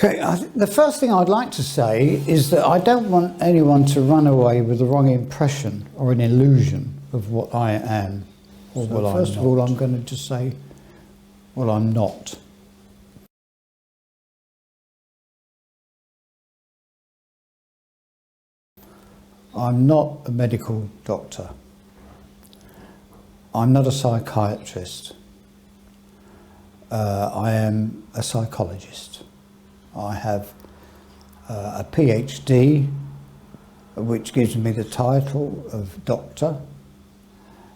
Okay, the first thing I'd like to say is that I don't want anyone to run away with the wrong impression or an illusion of what I am or what I'm not. First of all, I'm going to just say what I'm not. I'm not a medical doctor. I'm not a psychiatrist. I am a psychologist. I have a PhD, which gives me the title of doctor,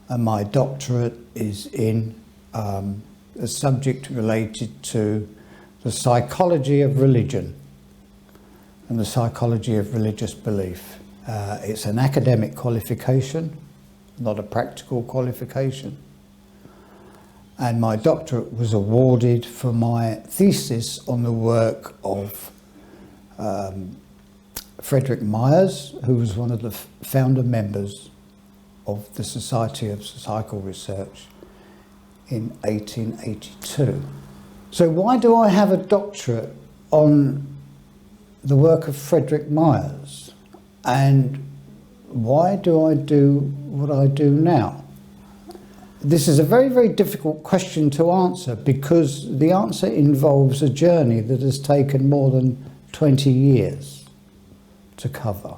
and my doctorate is in a subject related to the psychology of religion and the psychology of religious belief. It's an academic qualification, not a practical qualification. And my doctorate was awarded for my thesis on the work of Frederick Meyers, who was one of the founder members of the Society of Psychical Research in 1882. So why do I have a doctorate on the work of Frederick Meyers? And why do I do what I do now? This is a very, very difficult question to answer because the answer involves a journey that has taken more than 20 years to cover.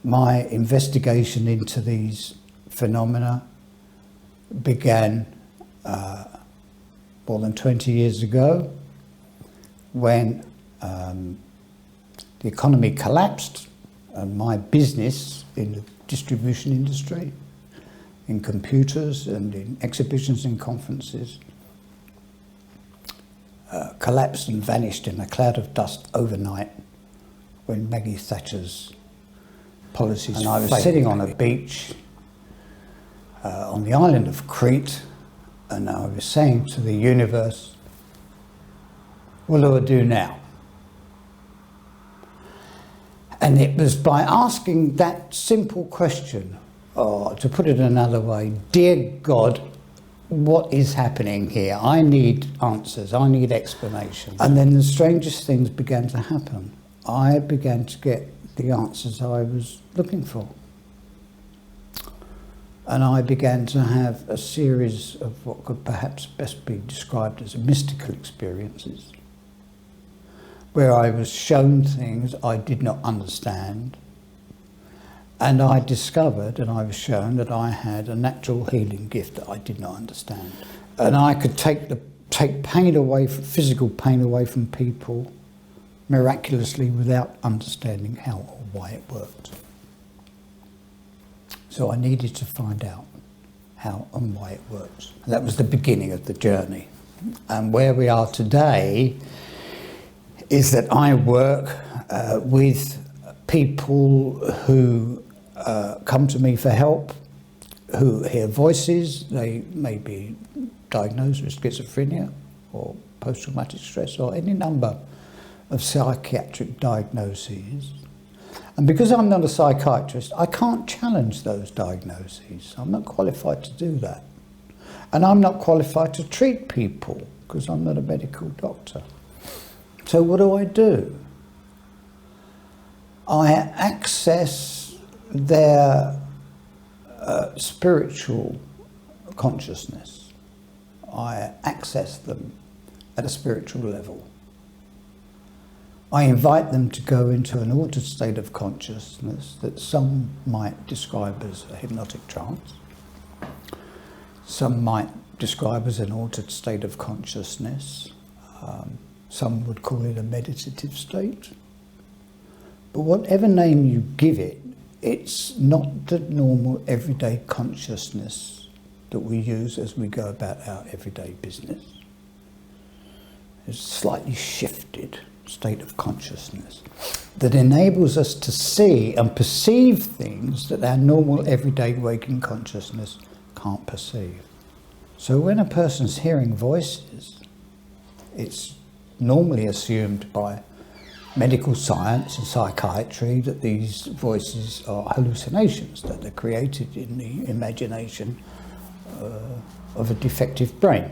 My investigation into these phenomena began more than 20 years ago when the economy collapsed and my business in the distribution industry, in computers and in exhibitions and conferences, collapsed and vanished in a cloud of dust overnight when Maggie Thatcher's policies failed. And I was sitting on a beach on the island of Crete, and I was saying to the universe, what do I do now? And it was by asking that simple question, or to put it another way, dear God, what is happening here? I need answers, I need explanations. And then the strangest things began to happen. I began to get the answers I was looking for. And I began to have a series of what could perhaps best be described as mystical experiences, where I was shown things I did not understand. And I discovered, and I was shown, that I had a natural healing gift that I did not understand. And I could take pain away, physical pain away from people miraculously without understanding how or why it worked. So I needed to find out how and why it works. And that was the beginning of the journey. And where we are today is that I work with people who come to me for help, who hear voices. They may be diagnosed with schizophrenia or post-traumatic stress or any number of psychiatric diagnoses. And because I'm not a psychiatrist, I can't challenge those diagnoses. I'm not qualified to do that. And I'm not qualified to treat people because I'm not a medical doctor. So what do? I access their spiritual consciousness. I access them at a spiritual level. I invite them to go into an altered state of consciousness that some might describe as a hypnotic trance. Some might describe as an altered state of consciousness. Some would call it a meditative state. But whatever name you give it, it's not the normal everyday consciousness that we use as we go about our everyday business. It's a slightly shifted state of consciousness that enables us to see and perceive things that our normal everyday waking consciousness can't perceive. So when a person's hearing voices, it's normally assumed by medical science and psychiatry that these voices are hallucinations, that they're created in the imagination of a defective brain.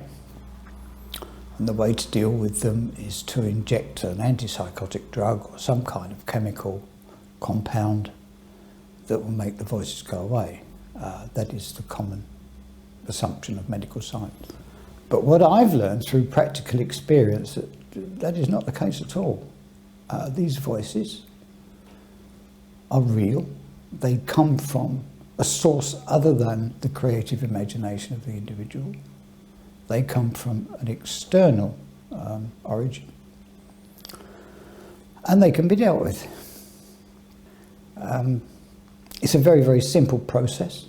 And the way to deal with them is to inject an antipsychotic drug or some kind of chemical compound that will make the voices go away. That is the common assumption of medical science. But what I've learned through practical experience, that is not the case at all. These voices are real. They come from a source other than the creative imagination of the individual. They come from an external origin. And they can be dealt with. It's a very, very simple process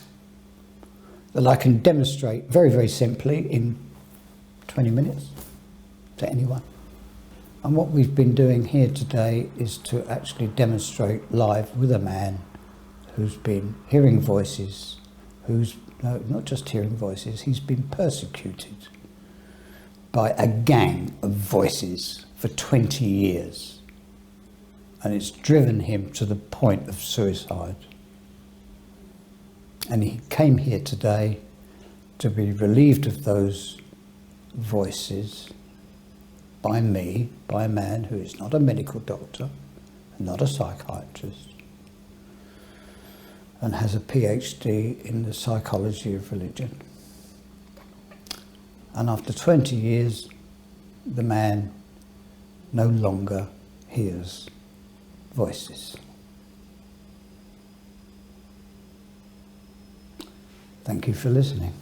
that I can demonstrate very, very simply in 20 minutes to anyone. And what we've been doing here today is to actually demonstrate live with a man who's been hearing voices, not just hearing voices, he's been persecuted by a gang of voices for 20 years. And it's driven him to the point of suicide. And he came here today to be relieved of those voices by me, by a man who is not a medical doctor, not a psychiatrist, and has a PhD in the psychology of religion. And after 20 years, the man no longer hears voices. Thank you for listening.